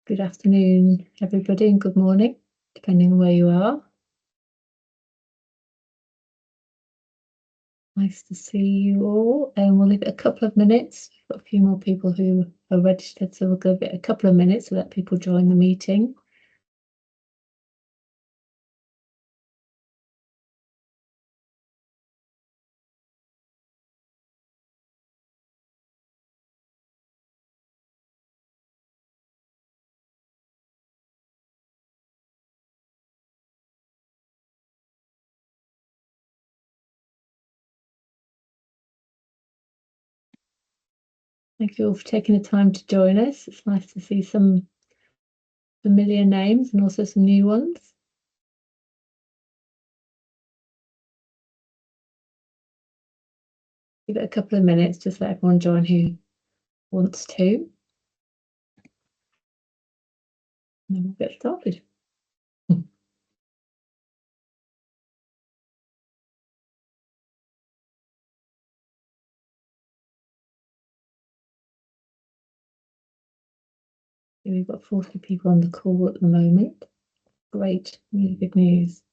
Good afternoon, everybody, and good morning, depending on where you are. Nice to see you all. And we'll leave it a couple of minutes. We've got a few more people who are registered, so we'll give it a couple of minutes to let people join the meeting. Thank you all for taking the time to join us. It's nice to see some familiar names and also some new ones. Give it a couple of minutes, just let everyone join who wants to. And then we'll get started. We've got 40 people on the call at the moment. Great, really good news.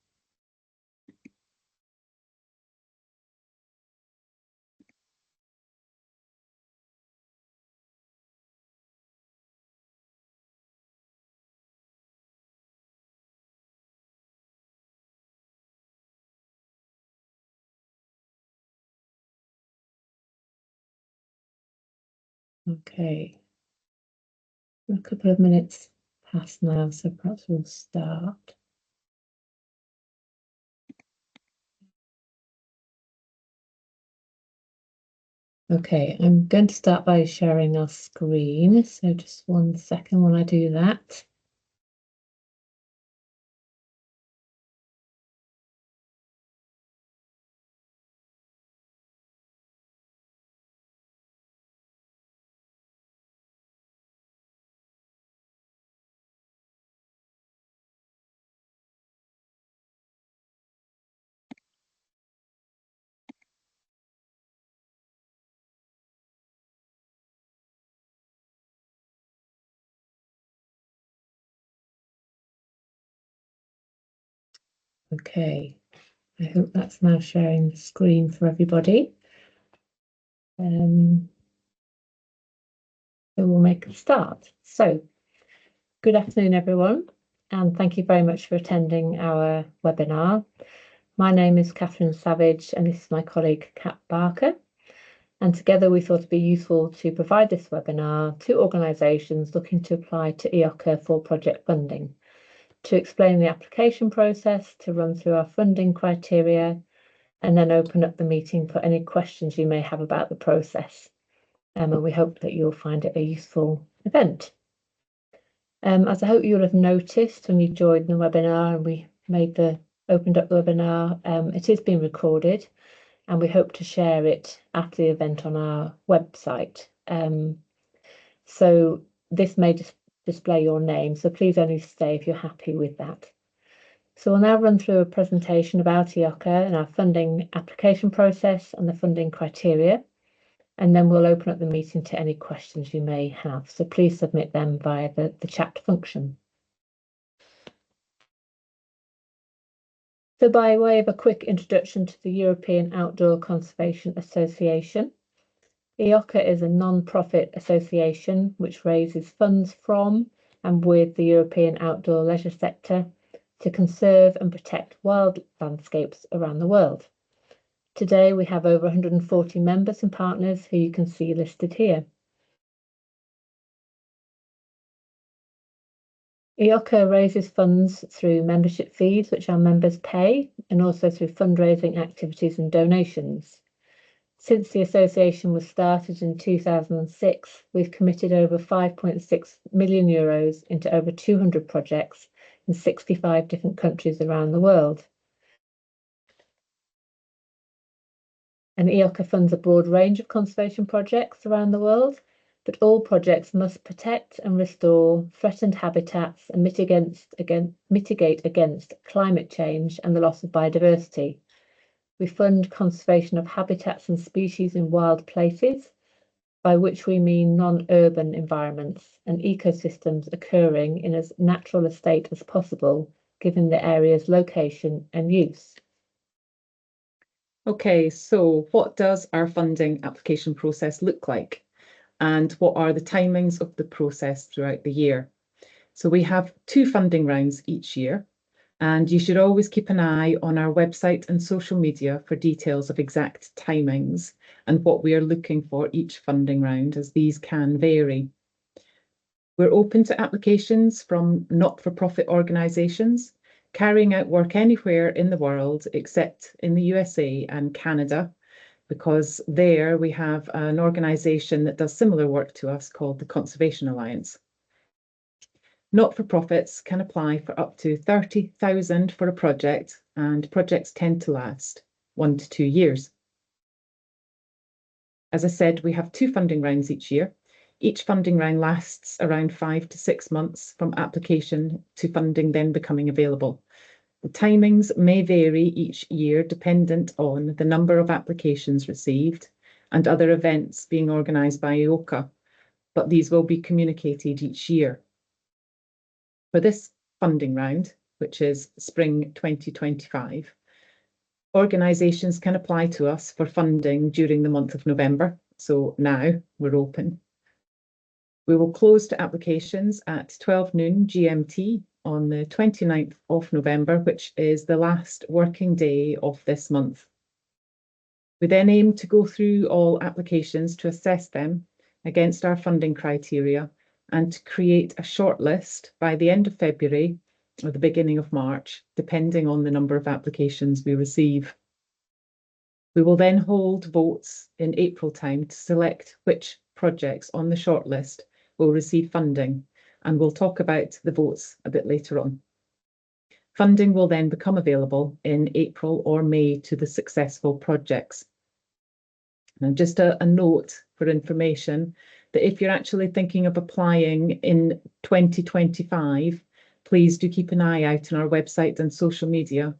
Okay. A couple of minutes past now, so perhaps we'll start. Okay, I'm going to start by sharing our screen, so just 1 second when I do that. Okay, I hope that's now sharing the screen for everybody. So we'll make a start. So, good afternoon, everyone, and thank you very much for attending our webinar. My name is Catherine Savage, and this is my colleague, Kat Barker. And together we thought it'd be useful to provide this webinar to organisations looking to apply to EOCA for project funding, to explain the application process, to run through our funding criteria, and then open up the meeting for any questions you may have about the process. And we hope that you'll find it a useful event. As I hope you'll have noticed when you joined the webinar and we opened up the webinar, it is being recorded, and we hope to share it after the event on our website. So this may display your name, so please only stay if you're happy with that. So we'll now run through a presentation about EOCA and our funding application process and the funding criteria, and then we'll open up the meeting to any questions you may have. So please submit them via the chat function. So by way of a quick introduction to the European Outdoor Conservation Association, EOCA is a non-profit association which raises funds from and with the European outdoor leisure sector to conserve and protect wild landscapes around the world. Today we have over 140 members and partners who you can see listed here. EOCA raises funds through membership fees which our members pay, and also through fundraising activities and donations. Since the association was started in 2006, we've committed over 5.6 million euros into over 200 projects in 65 different countries around the world. And EOCA funds a broad range of conservation projects around the world, but all projects must protect and restore threatened habitats and mitigate against climate change and the loss of biodiversity. We fund conservation of habitats and species in wild places, by which we mean non-urban environments and ecosystems occurring in as natural a state as possible, given the area's location and use. Okay, so what does our funding application process look like? And what are the timings of the process throughout the year? So we have 2 funding rounds each year, and you should always keep an eye on our website and social media for details of exact timings and what we are looking for each funding round, as these can vary. We're open to applications from not-for-profit organisations carrying out work anywhere in the world except in the USA and Canada, because there we have an organisation that does similar work to us called the Conservation Alliance. Not-for-profits can apply for up to 30,000 for a project, and projects tend to last 1 to 2 years. As I said, we have 2 funding rounds each year. Each funding round lasts around 5 to 6 months from application to funding then becoming available. The timings may vary each year dependent on the number of applications received and other events being organised by EOCA, but these will be communicated each year. For this funding round, which is spring 2025, organisations can apply to us for funding during the month of November, so now we're open. We will close to applications at 12 noon GMT on the 29th of November, which is the last working day of this month. We then aim to go through all applications to assess them against our funding criteria and to create a shortlist by the end of February or the beginning of March, depending on the number of applications we receive. We will then hold votes in April time to select which projects on the shortlist will receive funding, and we'll talk about the votes a bit later on. Funding will then become available in April or May to the successful projects. And just a note for information that if you're actually thinking of applying in 2025, please do keep an eye out on our website and social media,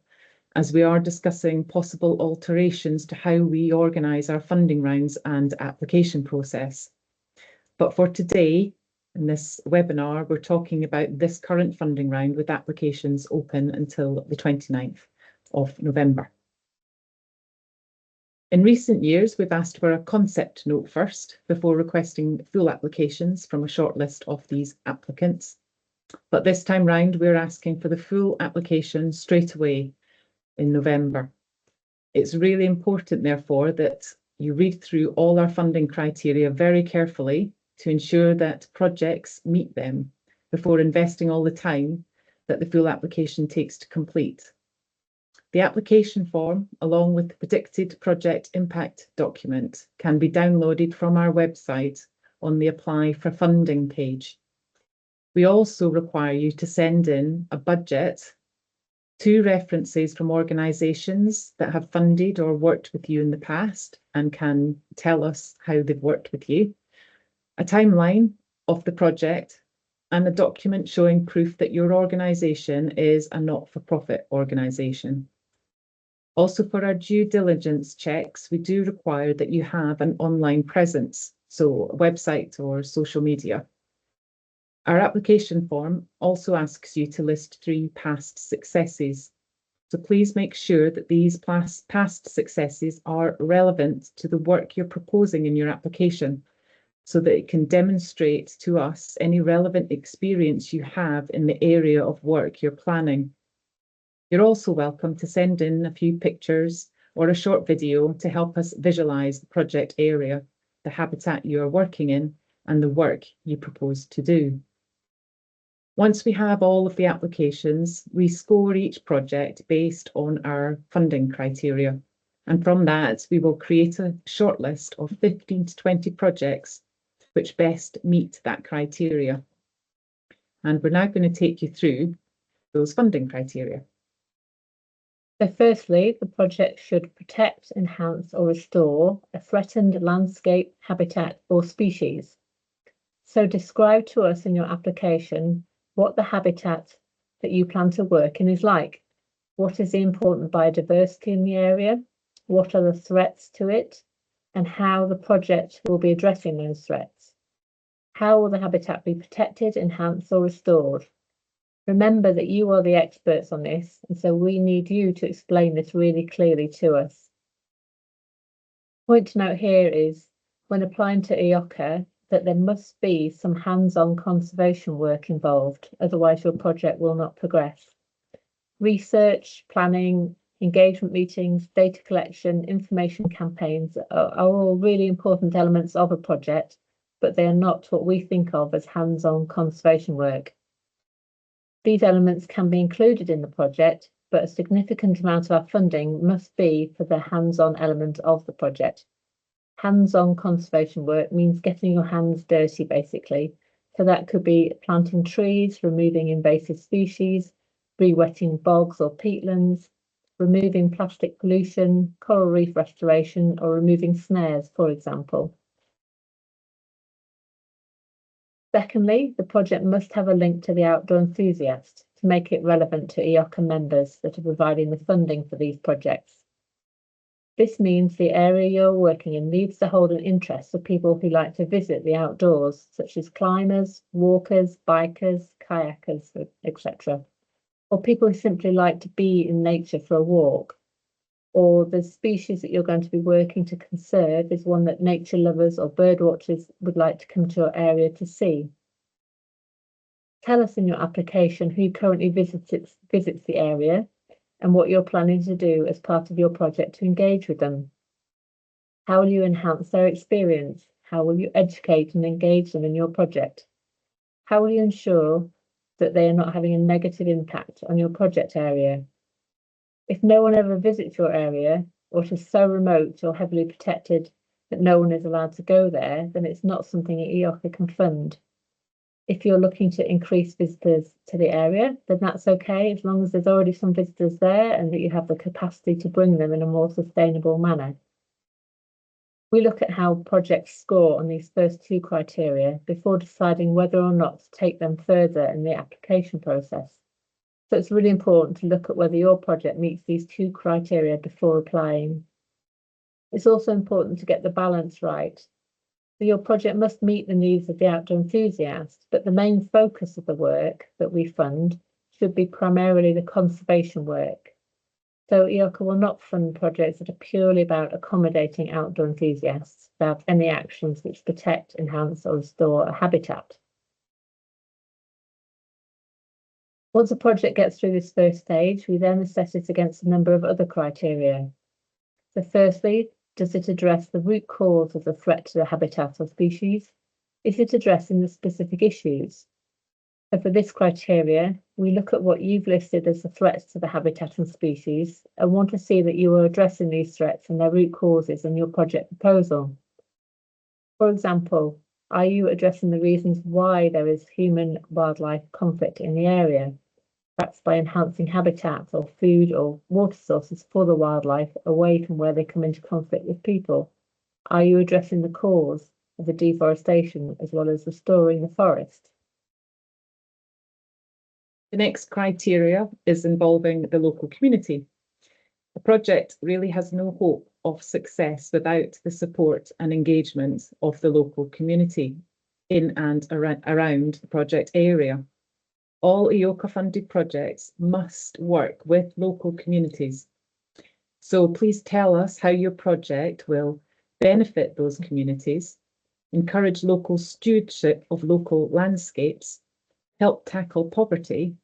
as we are discussing possible alterations to how we organise our funding rounds and application process. But for today, in this webinar, we're talking about this current funding round with applications open until the 29th of November. In recent years, we've asked for a concept note first before requesting full applications from a short list of these applicants. But this time round, we're asking for the full application straight away in November. It's really important, therefore, that you read through all our funding criteria very carefully to ensure that projects meet them before investing all the time that the full application takes to complete. The application form, along with the predicted project impact document, can be downloaded from our website on the Apply for Funding page. We also require you to send in a budget, 2 references from organisations that have funded or worked with you in the past and can tell us how they've worked with you, a timeline of the project, and a document showing proof that your organisation is a not-for-profit organisation. Also, for our due diligence checks, we do require that you have an online presence, so a website or social media. Our application form also asks you to list 3 past successes. So please make sure that these past successes are relevant to the work you're proposing in your application, so that it can demonstrate to us any relevant experience you have in the area of work you're planning. You're also welcome to send in a few pictures or a short video to help us visualise the project area, the habitat you are working in, and the work you propose to do. Once we have all of the applications, we score each project based on our funding criteria. And from that, we will create a shortlist of 15 to 20 projects which best meet that criteria. And we're now going to take you through those funding criteria. So firstly, the project should protect, enhance or restore a threatened landscape, habitat or species. So describe to us in your application what the habitat that you plan to work in is like. What is the important biodiversity in the area? What are the threats to it? and how the project will be addressing those threats. How will the habitat be protected, enhanced, or restored? Remember that you are the experts on this, and so we need you to explain this really clearly to us. Point to note here is, when applying to EOCA, that there must be some hands-on conservation work involved, otherwise your project will not progress. Research, planning, engagement meetings, data collection, information campaigns are all really important elements of a project, but they are not what we think of as hands-on conservation work. These elements can be included in the project, but a significant amount of our funding must be for the hands-on element of the project. Hands-on conservation work means getting your hands dirty, basically. So that could be planting trees, removing invasive species, re-wetting bogs or peatlands, removing plastic pollution, coral reef restoration, or removing snares, for example. Secondly, the project must have a link to the outdoor enthusiast to make it relevant to EOCA members that are providing the funding for these projects. This means the area you're working in needs to hold an interest for people who like to visit the outdoors, such as climbers, walkers, bikers, kayakers, etc. Or people who simply like to be in nature for a walk. Or the species that you're going to be working to conserve is one that nature lovers or bird watchers would like to come to your area to see. Tell us in your application who currently visits the area and what you're planning to do as part of your project to engage with them. How will you enhance their experience? How will you educate and engage them in your project? How will you ensure that they are not having a negative impact on your project area? If no one ever visits your area, or it is so remote or heavily protected that no one is allowed to go there, then it's not something EOCA can fund. If you're looking to increase visitors to the area, then that's okay, as long as there's already some visitors there and that you have the capacity to bring them in a more sustainable manner. We look at how projects score on these first two criteria before deciding whether or not to take them further in the application process. So it's really important to look at whether your project meets these two criteria before applying. It's also important to get the balance right. Your project must meet the needs of the outdoor enthusiast, but the main focus of the work that we fund should be primarily the conservation work. So EOCA will not fund projects that are purely about accommodating outdoor enthusiasts without any actions which protect, enhance, or restore a habitat. Once a project gets through this first stage, we then assess it against a number of other criteria. So firstly, does it address the root cause of the threat to the habitat or species? Is it addressing the specific issues? So for this criteria, we look at what you've listed as the threats to the habitat and species and want to see that you are addressing these threats and their root causes in your project proposal. For example, are you addressing the reasons why there is human-wildlife conflict in the area? Perhaps by enhancing habitat or food or water sources for the wildlife away from where they come into conflict with people? Are you addressing the cause of the deforestation as well as restoring the forest? The next criteria is involving the local community. The project really has no hope of success without the support and engagement of the local community in and around the project area. All EOCA-funded projects must work with local communities. So please tell us how your project will benefit those communities, encourage local stewardship of local landscapes, help tackle poverty,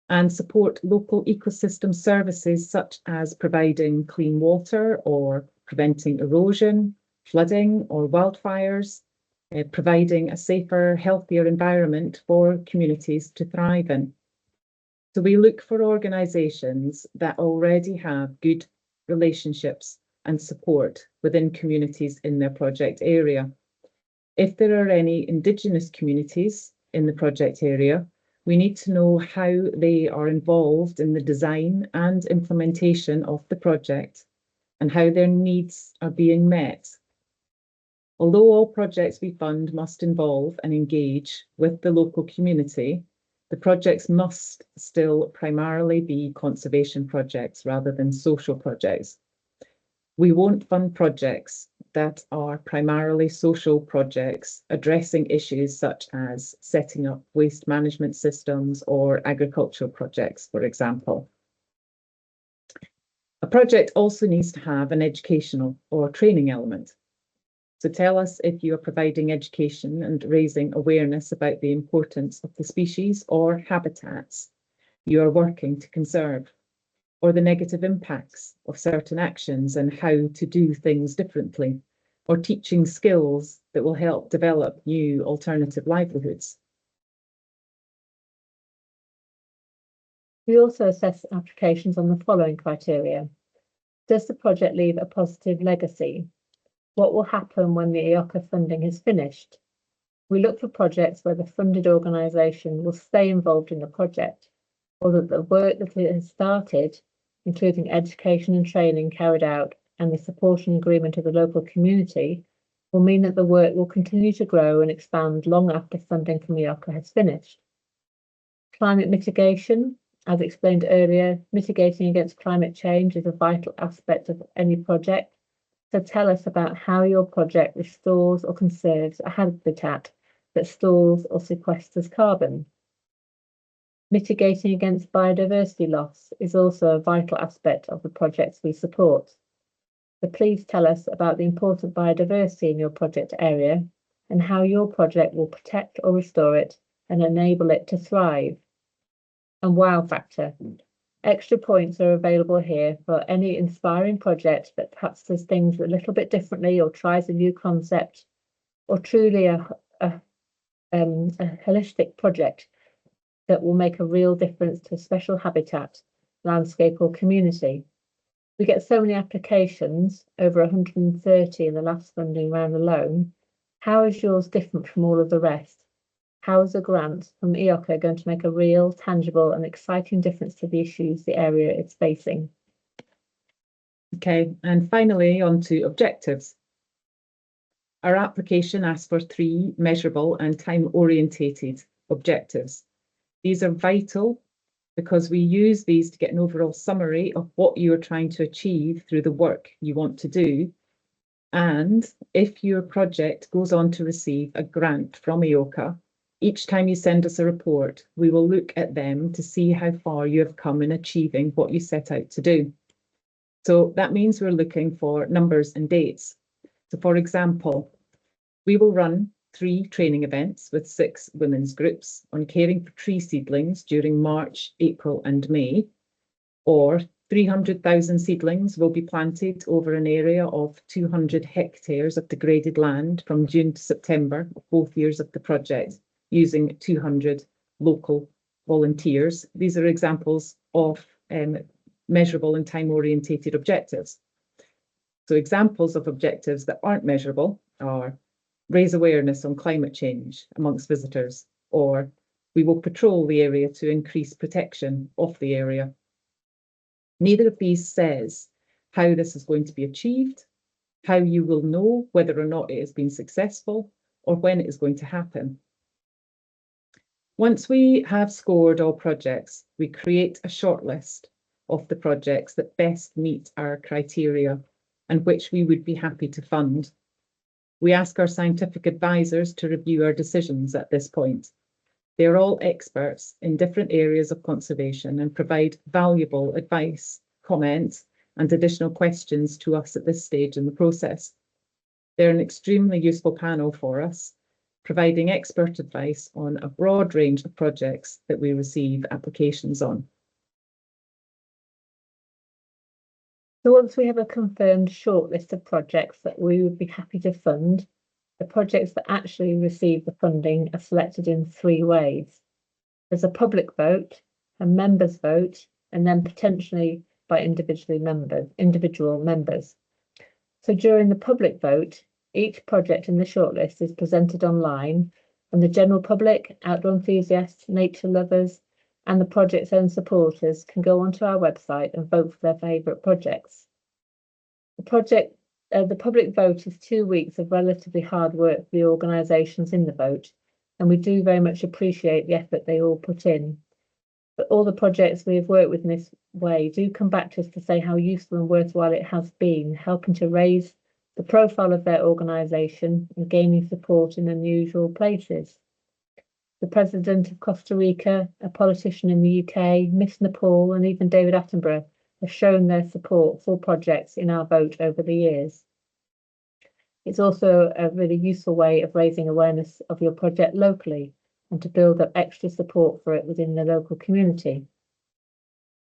and support local ecosystem services such as providing clean water or preventing erosion, flooding or wildfires, providing a safer, healthier environment for communities to thrive in. So we look for organisations that already have good relationships and support within communities in their project area. If there are any Indigenous communities in the project area, we need to know how they are involved in the design and implementation of the project and how their needs are being met. Although all projects we fund must involve and engage with the local community, the projects must still primarily be conservation projects rather than social projects. We won't fund projects that are primarily social projects addressing issues such as setting up waste management systems or agricultural projects, for example. A project also needs to have an educational or training element. So tell us if you are providing education and raising awareness about the importance of the species or habitats you are working to conserve, or the negative impacts of certain actions and how to do things differently, or teaching skills that will help develop new alternative livelihoods. We also assess applications on the following criteria. Does the project leave a positive legacy? What will happen when the EOCA funding is finished? We look for projects where the funded organisation will stay involved in the project, or that the work that it has started, including education and training carried out and the support and agreement of the local community, will mean that the work will continue to grow and expand long after funding from EOCA has finished. Climate mitigation. As explained earlier, mitigating against climate change is a vital aspect of any project. So tell us about how your project restores or conserves a habitat that stores or sequesters carbon. Mitigating against biodiversity loss is also a vital aspect of the projects we support. So please tell us about the important biodiversity in your project area and how your project will protect or restore it and enable it to thrive. And wow factor. Extra points are available here for any inspiring project that perhaps does things a little bit differently or tries a new concept, or truly a holistic project that will make a real difference to a special habitat, landscape or community. We get so many applications, over 130 in the last funding round alone. How is yours different from all of the rest? How is a grant from EOCA going to make a real, tangible and exciting difference to the issues the area is facing? Okay, and finally on to objectives. Our application asks for 3 measurable and time-orientated objectives. These are vital because we use these to get an overall summary of what you are trying to achieve through the work you want to do. And if your project goes on to receive a grant from EOCA, each time you send us a report, we will look at them to see how far you have come in achieving what you set out to do. So that means we're looking for numbers and dates. So for example, we will run 3 training events with 6 women's groups on caring for tree seedlings during March, April and May, or 300,000 seedlings will be planted over an area of 200 hectares of degraded land from June to September of both years of the project, using 200 local volunteers. These are examples of measurable and time-orientated objectives. So examples of objectives that aren't measurable are raise awareness on climate change amongst visitors, or we will patrol the area to increase protection of the area. Neither of these says how this is going to be achieved, how you will know whether or not it has been successful, or when it is going to happen. Once we have scored all projects, we create a shortlist of the projects that best meet our criteria and which we would be happy to fund. We ask our scientific advisors to review our decisions at this point. They are all experts in different areas of conservation and provide valuable advice, comments, and additional questions to us at this stage in the process. They're an extremely useful panel for us, providing expert advice on a broad range of projects that we receive applications on. So once we have a confirmed shortlist of projects that we would be happy to fund, the projects that actually receive the funding are selected in 3 ways. There's a public vote, a members vote, and then potentially by individual members. So during the public vote, each project in the shortlist is presented online, and the general public, outdoor enthusiasts, nature lovers, and the project's own supporters can go onto our website and vote for their favourite projects. The public vote is 2 weeks of relatively hard work for the organisations in the vote, and we do very much appreciate the effort they all put in. But all the projects we have worked with in this way do come back to us to say how useful and worthwhile it has been, helping to raise the profile of their organisation, and gaining support in unusual places. The President of Costa Rica, a politician in the UK, Miss Nepal, and even David Attenborough have shown their support for projects in our vote over the years. It's also a really useful way of raising awareness of your project locally and to build up extra support for it within the local community.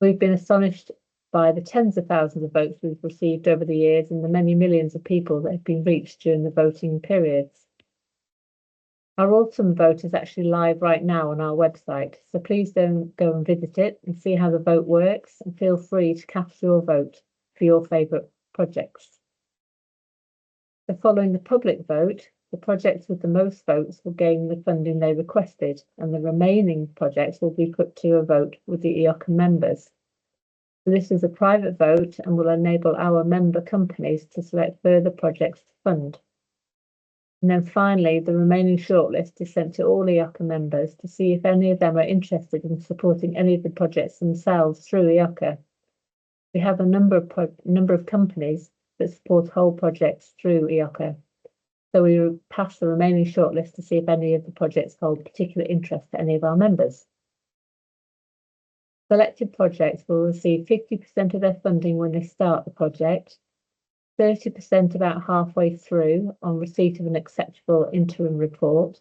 We've been astonished by the tens of thousands of votes we've received over the years and the many millions of people that have been reached during the voting periods. Our autumn vote is actually live right now on our website, so please don't go and visit it and see how the vote works, and feel free to cast your vote for your favourite projects. So following the public vote, the projects with the most votes will gain the funding they requested, and the remaining projects will be put to a vote with the EOCA members. So this is a private vote and will enable our member companies to select further projects to fund. And then finally, the remaining shortlist is sent to all EOCA members to see if any of them are interested in supporting any of the projects themselves through EOCA. We have a number of companies that support whole projects through EOCA. So we will pass the remaining shortlist to see if any of the projects hold particular interest to any of our members. Selected projects will receive 50% of their funding when they start the project, 30% about halfway through on receipt of an acceptable interim report,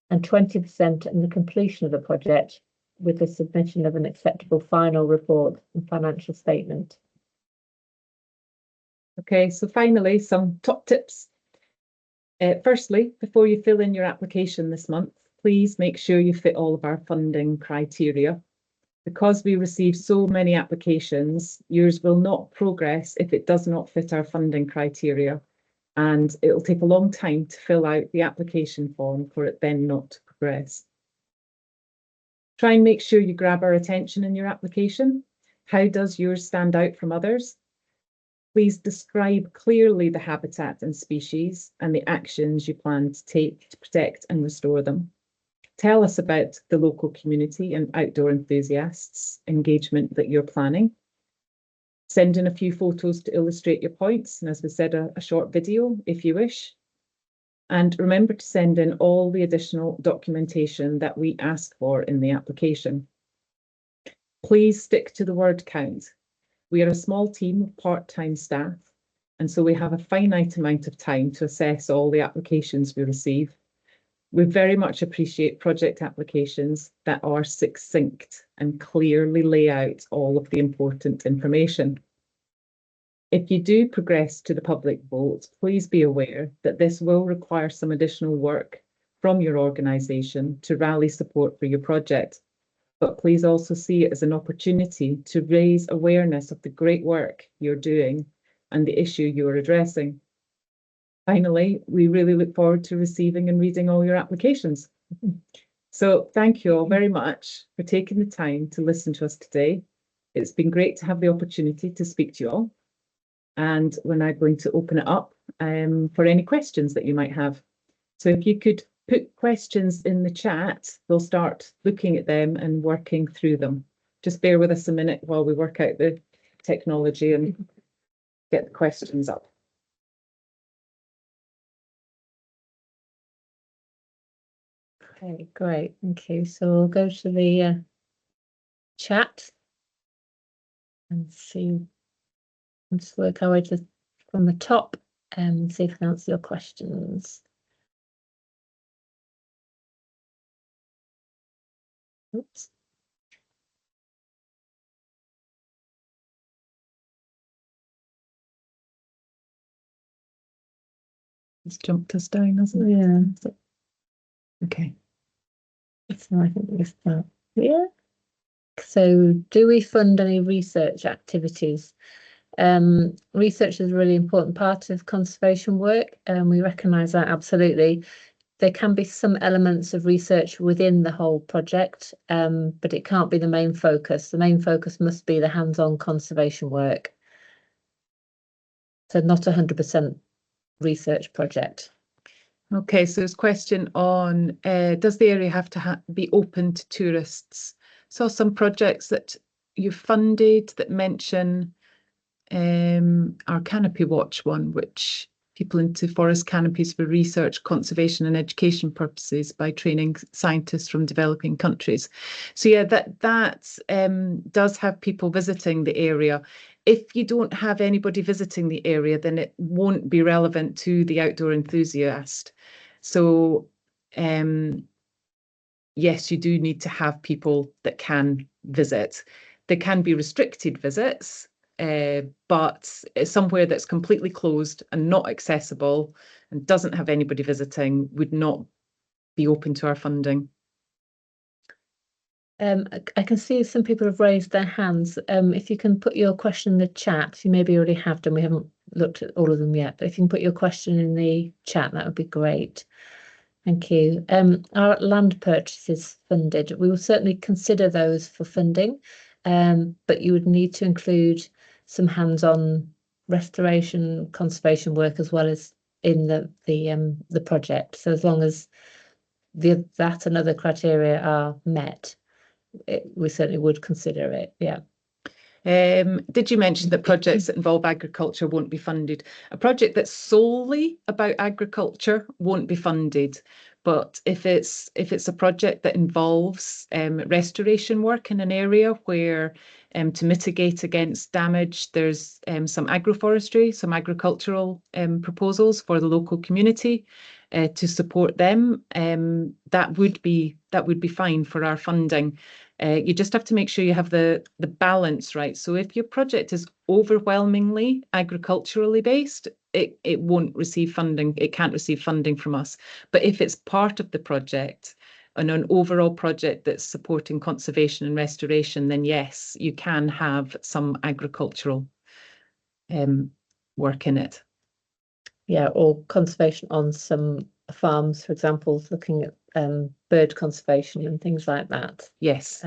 and 20% in the completion of the project with the submission of an acceptable final report and financial statement. Okay, so finally, some top tips. Firstly, before you fill in your application this month, please make sure you fit all of our funding criteria. Because we receive so many applications, yours will not progress if it does not fit our funding criteria, and it will take a long time to fill out the application form for it then not to progress. Try and make sure you grab our attention in your application. How does yours stand out from others? Please describe clearly the habitat and species and the actions you plan to take to protect and restore them. Tell us about the local community and outdoor enthusiasts engagement that you're planning. Send in a few photos to illustrate your points, and as we said, a short video if you wish. And remember to send in all the additional documentation that we ask for in the application. Please stick to the word count. We are a small team of part-time staff, and so we have a finite amount of time to assess all the applications we receive. We very much appreciate project applications that are succinct and clearly lay out all of the important information. If you do progress to the public vote, please be aware that this will require some additional work from your organisation to rally support for your project. But please also see it as an opportunity to raise awareness of the great work you're doing and the issue you're addressing. Finally, we really look forward to receiving and reading all your applications. So thank you all very much for taking the time to listen to us today. It's been great to have the opportunity to speak to you all. And we're now going to open it up for any questions that you might have. So if you could put questions in the chat, we'll start looking at them and working through them. Just bear with us a minute while we work out the technology and get the questions up. Okay, great, thank you. So we'll go to the chat and see, let's work our way from the top and see if I can answer your questions. Oops. It's jumped us down, hasn't it? Yeah. Okay. So I think we've got, yeah. So do we fund any research activities? Research is a really important part of conservation work, and we recognise that absolutely. There can be some elements of research within the whole project, but it can't be the main focus. The main focus must be the hands-on conservation work. So not 100% research project. Okay, so there's a question on, does the area have to be open to tourists? So some projects that you've funded that mention our Canopy Watch one, which people into forest canopies for research, conservation and education purposes by training scientists from developing countries. So yeah, that does have people visiting the area. If you don't have anybody visiting the area, then it won't be relevant to the outdoor enthusiast. So yes, you do need to have people that can visit. There can be restricted visits, but somewhere that's completely closed and not accessible and doesn't have anybody visiting would not be open to our funding. I can see some people have raised their hands. If you can put your question in the chat, you maybe already have done. We haven't looked at all of them yet, but if you can put your question in the chat, that would be great. Thank you. Our land purchases funded. We will certainly consider those for funding, but you would need to include some hands-on restoration, conservation work as well as in the project. So as long as that and other criteria are met, we certainly would consider it. Yeah. Did you mention that projects that involve agriculture won't be funded? A project that's solely about agriculture won't be funded. But if it's a project that involves restoration work in an area where to mitigate against damage, there's some agroforestry, some agricultural proposals for the local community to support them, that would be fine for our funding. You just have to make sure you have the balance right. So if your project is overwhelmingly agriculturally based, it won't receive funding. It can't receive funding from us. But if it's part of the project and an overall project that's supporting conservation and restoration, then yes, you can have some agricultural work in it. Yeah, or conservation on some farms, for example, looking at bird conservation and things like that. Yes.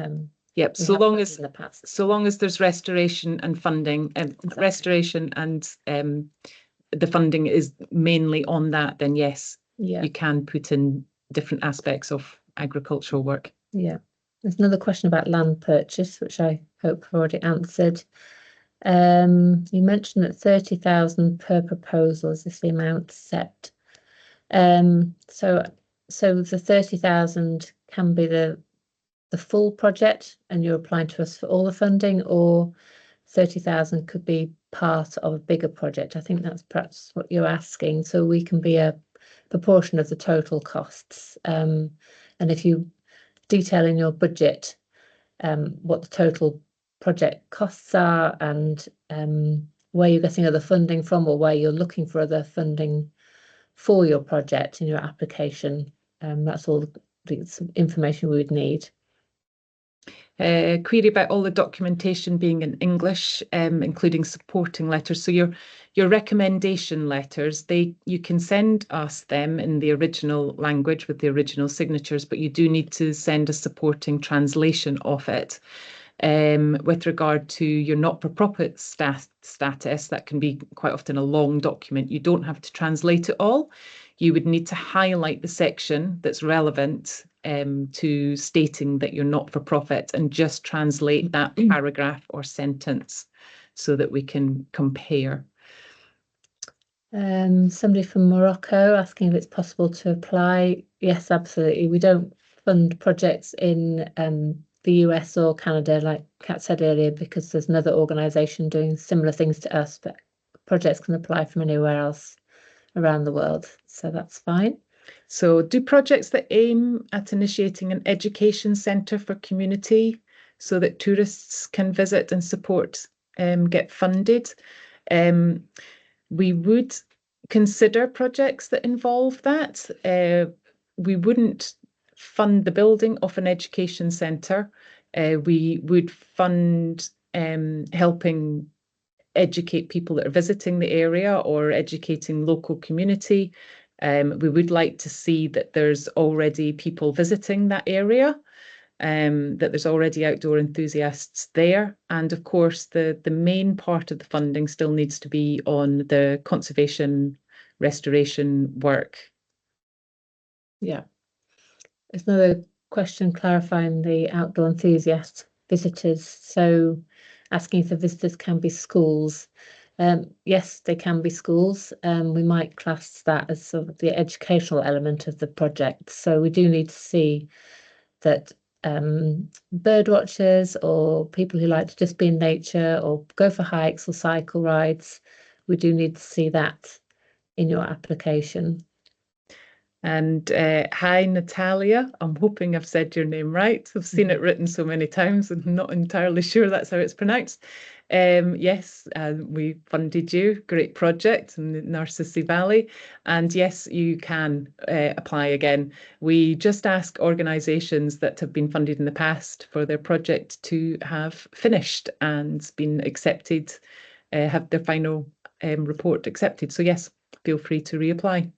Yep. So long as there's restoration and funding, Exactly. restoration and the funding is mainly on that, then yes, Yeah, you can put in different aspects of agricultural work. yeah. There's another question about land purchase, which I hope I've already answered. You mentioned that 30,000 per proposal is the amount set. So the 30,000 can be the full project and you're applying to us for all the funding, or 30,000 could be part of a bigger project. I think that's perhaps what you're asking. So we can be a proportion of the total costs. And if you detail in your budget what the total project costs are and where you're getting other funding from or where you're looking for other funding for your project in your application, that's all the information we would need. Query about all the documentation being in English, including supporting letters. So your recommendation letters, you can send us them in the original language with the original signatures, but you do need to send a supporting translation of it. With regard to your not-for-profit status, that can be quite often a long document. You don't have to translate it all. You would need to highlight the section that's relevant to stating that you're not-for-profit and just translate that paragraph or sentence so that we can compare. Somebody from Morocco asking if it's possible to apply. Yes, absolutely. We don't fund projects in the US or Canada, like Kat said earlier, because there's another organisation doing similar things to us, but projects can apply from anywhere else around the world. So that's fine. So do projects that aim at initiating an education centre for community so that tourists can visit and support get funded. We would consider projects that involve that. We wouldn't fund the building of an education centre. We would fund helping educate people that are visiting the area or educating local community. We would like to see that there's already people visiting that area, that there's already outdoor enthusiasts there. And of course, the main part of the funding still needs to be on the conservation restoration work. Yeah. There's another question clarifying the outdoor enthusiast visitors. So asking if the visitors can be schools. Yes, they can be schools. We might class that as sort of the educational element of the project. So we do need to see that bird watchers or people who like to just be in nature or go for hikes or cycle rides, we do need to see that in your application. And hi, Natalia. I'm hoping I've said your name right. I've seen it written so many times and I'm not entirely sure that's how it's pronounced. Yes, we funded you. Great project in the Narcissi Valley. And yes, you can apply again. We just ask organisations that have been funded in the past for their project to have finished and been accepted, have their final report accepted. So yes, feel free to reapply.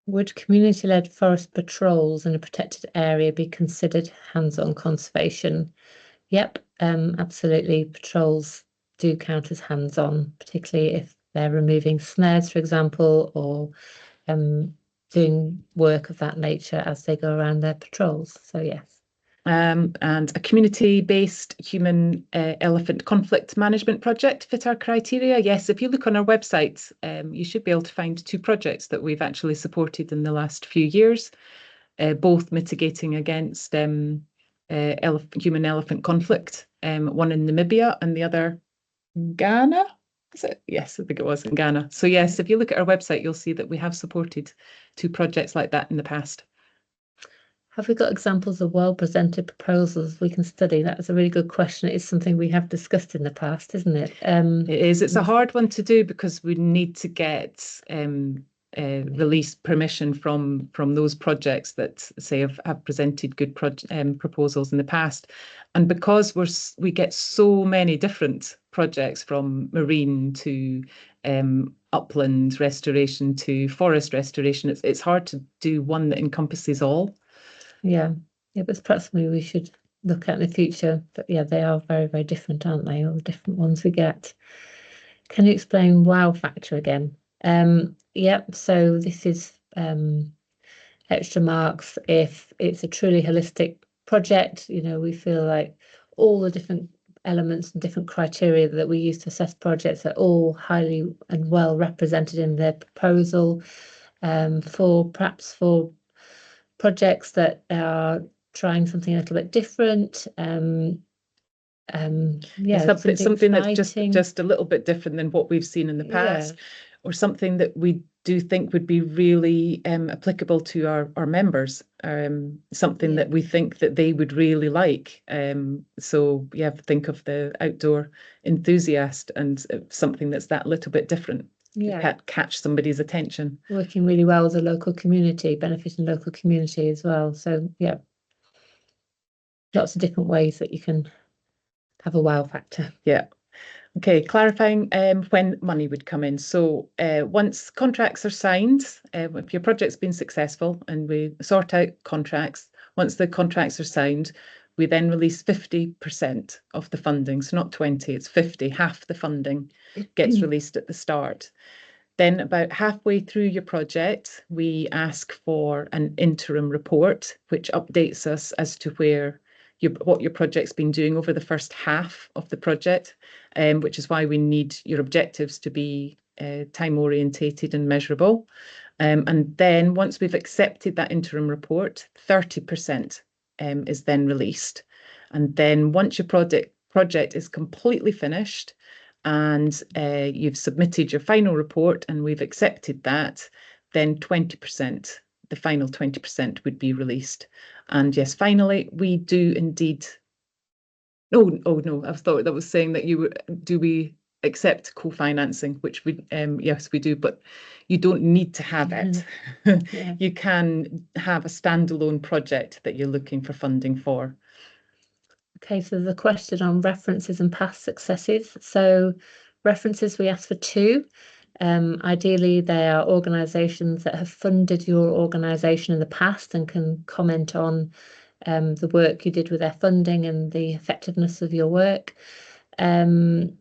Would community-led forest patrols in a protected area be considered hands-on conservation? Yep, absolutely. Patrols do count as hands-on, particularly if they're removing snares, for example, or doing work of that nature as they go around their patrols. So yes. And a community-based human elephant conflict management project fit our criteria? Yes, if you look on our website, you should be able to find 2 projects that we've actually supported in the last few years, both mitigating against human-elephant conflict, one in Namibia and the other Ghana. Is it? Yes, I think it was in Ghana. So yes, if you look at our website, you'll see that we have supported 2 projects like that in the past. Have we got examples of well-presented proposals we can study? That's a really good question. It is something we have discussed in the past, isn't it? It is. It's a hard one to do because we need to get release permission from those projects that say have presented good proposals in the past, and because we get so many different projects from marine to upland restoration to forest restoration, it's hard to do one that encompasses all. Yeah, but it's perhaps something we should look at in the future. But yeah, they are very, very different, aren't they? All the different ones we get. Can you explain wow factor again? Yep, so this is extra marks if it's a truly holistic project. You know, we feel like all the different elements and different criteria that we use to assess projects are all highly and well represented in their proposal. For projects that are trying something a little bit different. Something that's just a little bit different than what we've seen in the past, or something that we do think would be really applicable to our members, something that we think that they would really like. So you have to think of the outdoor enthusiast and something that's that little bit different. Catch somebody's attention. Working really well with the local community, benefiting local community as well. So yeah, lots of different ways that you can have a wow factor. Yeah. Okay, clarifying when money would come in. So once contracts are signed, if your project's been successful and we sort out contracts, once the contracts are signed, we then release 50% of the funding. So not 20, it's 50, half the funding gets released at the start. Then about halfway through your project, we ask for an interim report, which updates us as to what your project's been doing over the first half of the project, which is why we need your objectives to be time orientated and measurable. And then once we've accepted that interim report, 30% is then released. And then once your project is completely finished, and you've submitted your final report and we've accepted that, then 20%, the final 20% would be released. And yes, finally, we do indeed. Oh no, I thought that was saying that do we accept co-financing, which we yes, we do, but you don't need to have it. You can have a standalone project that you're looking for funding for. Okay, so there's a question on references and past successes. So references, we ask for 2. Ideally, they are organisations that have funded your organisation in the past and can comment on the work you did with their funding and the effectiveness of your work. And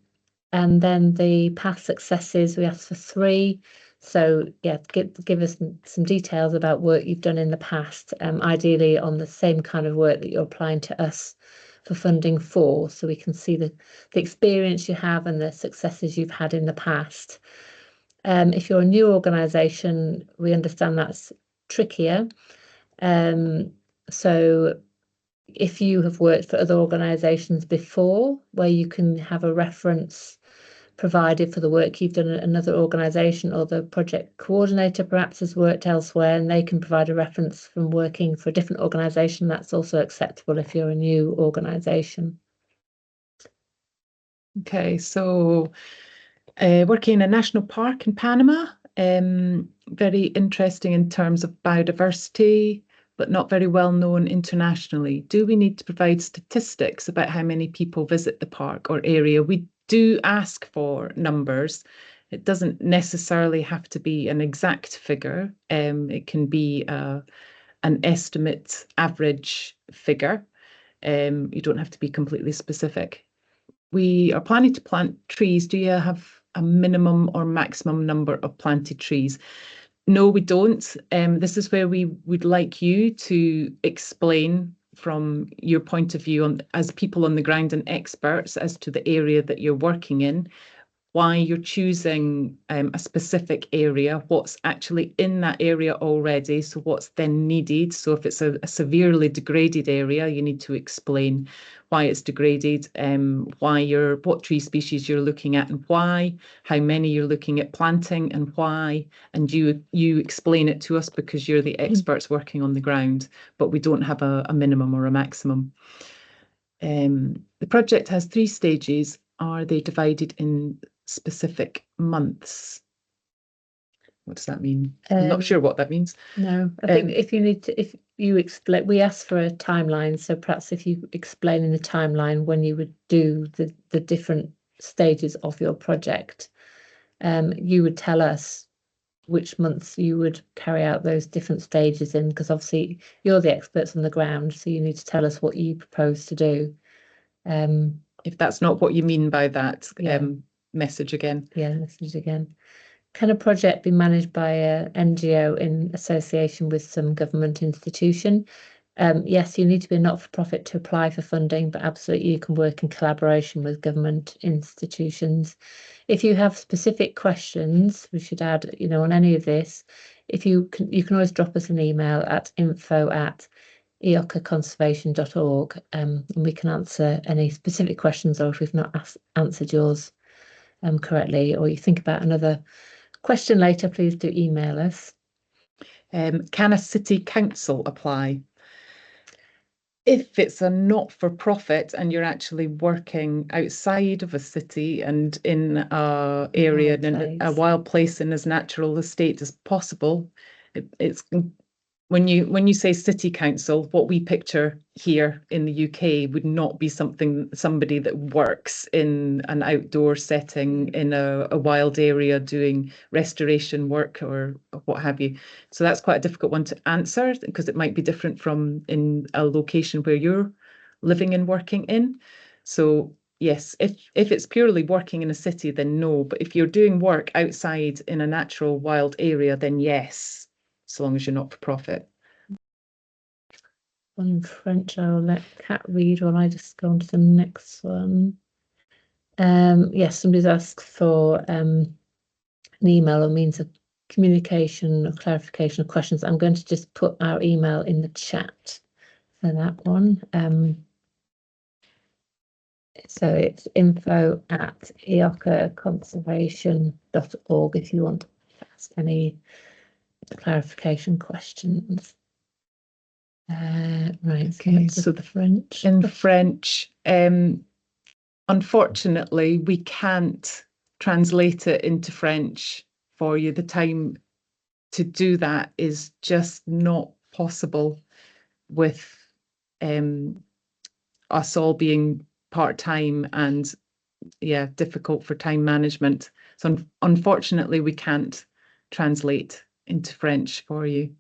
then the past successes, we ask for 3. So yeah, give us some details about work you've done in the past, ideally on the same kind of work that you're applying to us for funding for, so we can see the experience you have and the successes you've had in the past. If you're a new organisation, we understand that's trickier. So if you have worked for other organisations before, where you can have a reference provided for the work you've done at another organisation, or the project coordinator perhaps has worked elsewhere and they can provide a reference from working for a different organisation, that's also acceptable if you're a new organisation. Okay, so working in a national park in Panama, very interesting in terms of biodiversity, but not very well known internationally. Do we need to provide statistics about how many people visit the park or area? We do ask for numbers. It doesn't necessarily have to be an exact figure. It can be an estimate average figure. You don't have to be completely specific. We are planning to plant trees. Do you have a minimum or maximum number of planted trees? No, we don't. This is where we would like you to explain from your point of view as people on the ground and experts as to the area that you're working in, why you're choosing a specific area, what's actually in that area already, so what's then needed. So if it's a severely degraded area, you need to explain why it's degraded, what tree species you're looking at and why, how many you're looking at planting and why, and you explain it to us because you're the experts working on the ground, but we don't have a minimum or a maximum. The project has 3 stages. Are they divided in specific months? What does that mean? I'm not sure what that means. No, I think if you explain, we ask for a timeline. So perhaps if you explain in the timeline when you would do the different stages of your project, you would tell us which months you would carry out those different stages in, because obviously you're the experts on the ground, so you need to tell us what you propose to do. If that's not what you mean by that, message again. Yeah, message again. Can a project be managed by a NGO in association with some government institution? Yes, you need to be a not-for-profit to apply for funding, but absolutely you can work in collaboration with government institutions. If you have specific questions, we should add, on any of this, you can always drop us an email at info@eocaconservation.org, and we can answer any specific questions, or if we've not answered yours correctly, or you think about another question later, please do email us. Can a city council apply? If it's a not-for-profit and you're actually working outside of a city and in an area, in a wild place in as natural a state as possible, it's when you say city council, what we picture here in the UK would not be somebody that works in an outdoor setting in a wild area doing restoration work or what have you. So that's quite a difficult one to answer because it might be different from in a location where you're living and working in. So yes, if it's purely working in a city, then no. But if you're doing work outside in a natural wild area, then yes, so long as you're not for profit. In French, I'll let Kat read while I just go on to the next one. Yes, somebody's asked for an email or means of communication or clarification of questions. I'm going to just put our email in the chat for that one. So it's info@eocaconservation.org if you want to ask any clarification questions. Right, okay, so the French. In French, unfortunately, we can't translate it into French for you. The time to do that is just not possible with us all being part-time and difficult for time management. So unfortunately, we can't translate into French for you.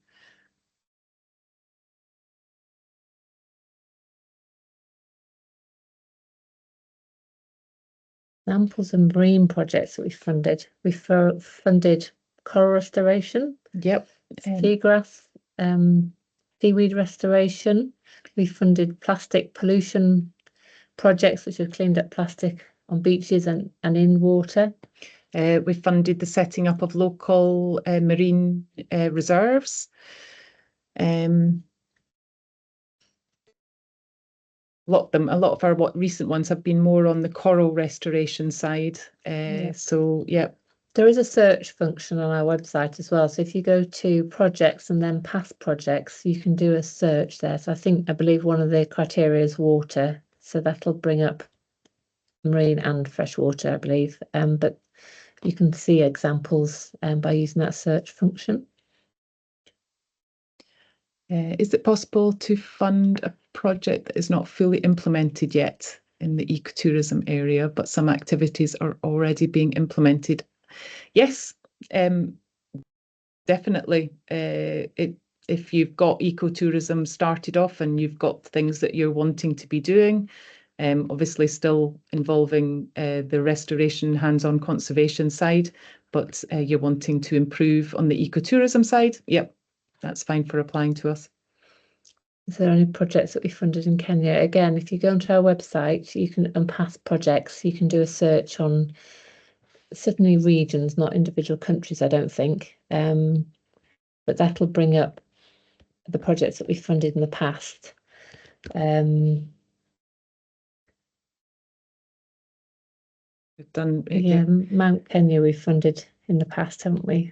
Examples of marine projects that we funded. We funded coral restoration. Yep. Seagrass, seaweed restoration. We funded plastic pollution projects which have cleaned up plastic on beaches and in water. We funded the setting up of local marine reserves. A lot of our recent ones have been more on the coral restoration side. So, yeah. There is a search function on our website as well. So if you go to projects and then past projects, you can do a search there. So I believe one of the criteria is water. So that'll bring up marine and freshwater, I believe. But you can see examples by using that search function. Is it possible to fund a project that is not fully implemented yet in the ecotourism area, but some activities are already being implemented? Yes, definitely. If you've got ecotourism started off and you've got things that you're wanting to be doing, obviously still involving the restoration, hands-on conservation side, but you're wanting to improve on the ecotourism side, yep, that's fine for applying to us. Is there any projects that we funded in Kenya? Again, if you go onto our website, you can, and past projects, you can do a search on certainly regions, not individual countries, I don't think. But that'll bring up the projects that we funded in the past. We've done yeah, Mount Kenya we've funded in the past, haven't we?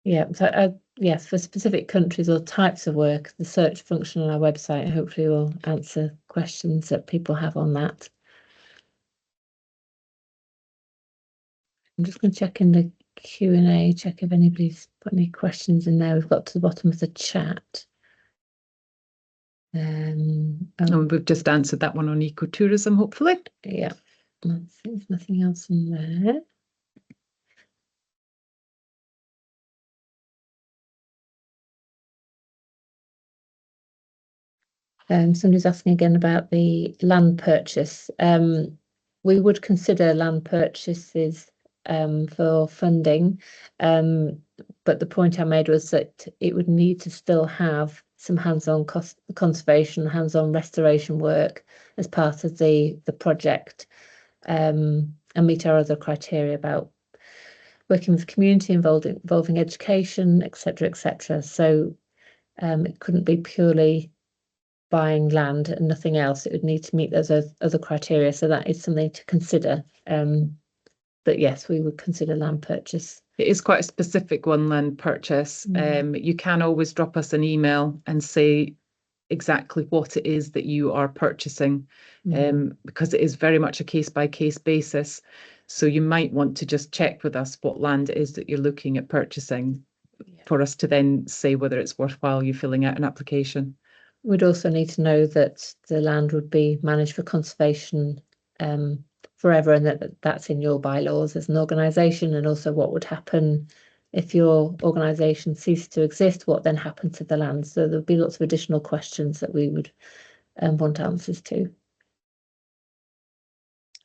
Yeah, so yes, for specific countries or types of work, the search function on our website hopefully will answer questions that people have on that. I'm just going to check in the Q&A, check if anybody's put any questions in there. We've got to the bottom of the chat. And we've just answered that one on ecotourism, hopefully. Yeah, there's nothing else in there. Somebody's asking again about the land purchase. We would consider land purchases for funding, but the point I made was that it would need to still have some hands-on conservation, hands-on restoration work as part of the project, and meet our other criteria about working with the community, involving education, etc., etc. So it couldn't be purely buying land and nothing else. It would need to meet those other criteria. So that is something to consider. But yes, we would consider land purchase. It is quite a specific one, land purchase. You can always drop us an email and say exactly what it is that you are purchasing, because it is very much a case-by-case basis. So you might want to just check with us what land it is that you're looking at purchasing for us to then say whether it's worthwhile you filling out an application. We'd also need to know that the land would be managed for conservation forever, and that's in your bylaws as an organisation, and also what would happen if your organisation ceased to exist, what then happened to the land. So there'll be lots of additional questions that we would want answers to.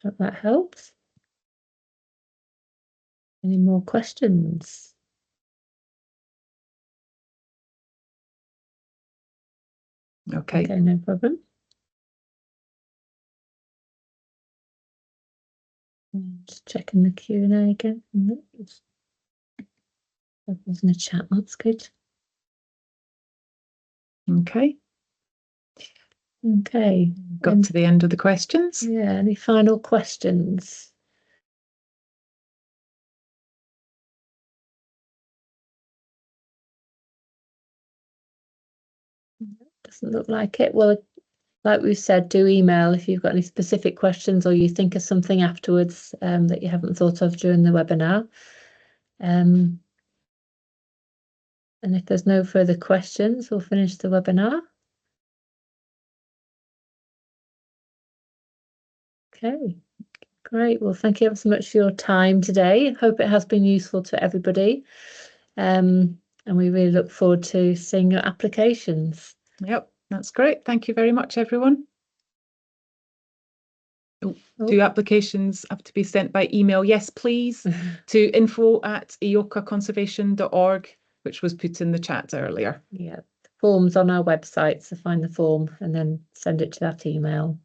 Hope that helps. Any more questions? Okay, no problem. Just checking the Q&A again. That was in the chat, that's good. Okay. Got to the end of the questions. Yeah, any final questions? Doesn't look like it. Well, like we've said, do email if you've got any specific questions or you think of something afterwards that you haven't thought of during the webinar. And if there's no further questions, we'll finish the webinar. Okay, great. Well, thank you ever so much for your time today. Hope it has been useful to everybody. And we really look forward to seeing your applications. Yep, that's great. Thank you very much, everyone. Do applications have to be sent by email? Yes, please, to info@eocaconservation.org, which was put in the chat earlier. Yeah, forms on our website, so find the form and then send it to that email.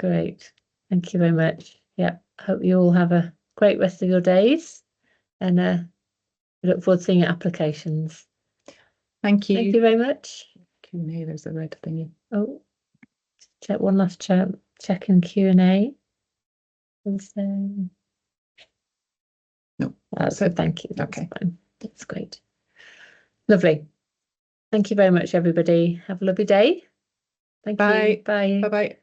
Great. Thank you very much. Yeah, hope you all have a great rest of your days, and we look forward to seeing your applications. Thank you. Thank you very much. Q&A, there's a red thingy. Oh, check one last check in Q&A. No, That's it. thank you. That's Okay. fine. That's great. Lovely. Thank you very much, everybody. Have a lovely day. Thank Bye. you. Bye. Bye-bye.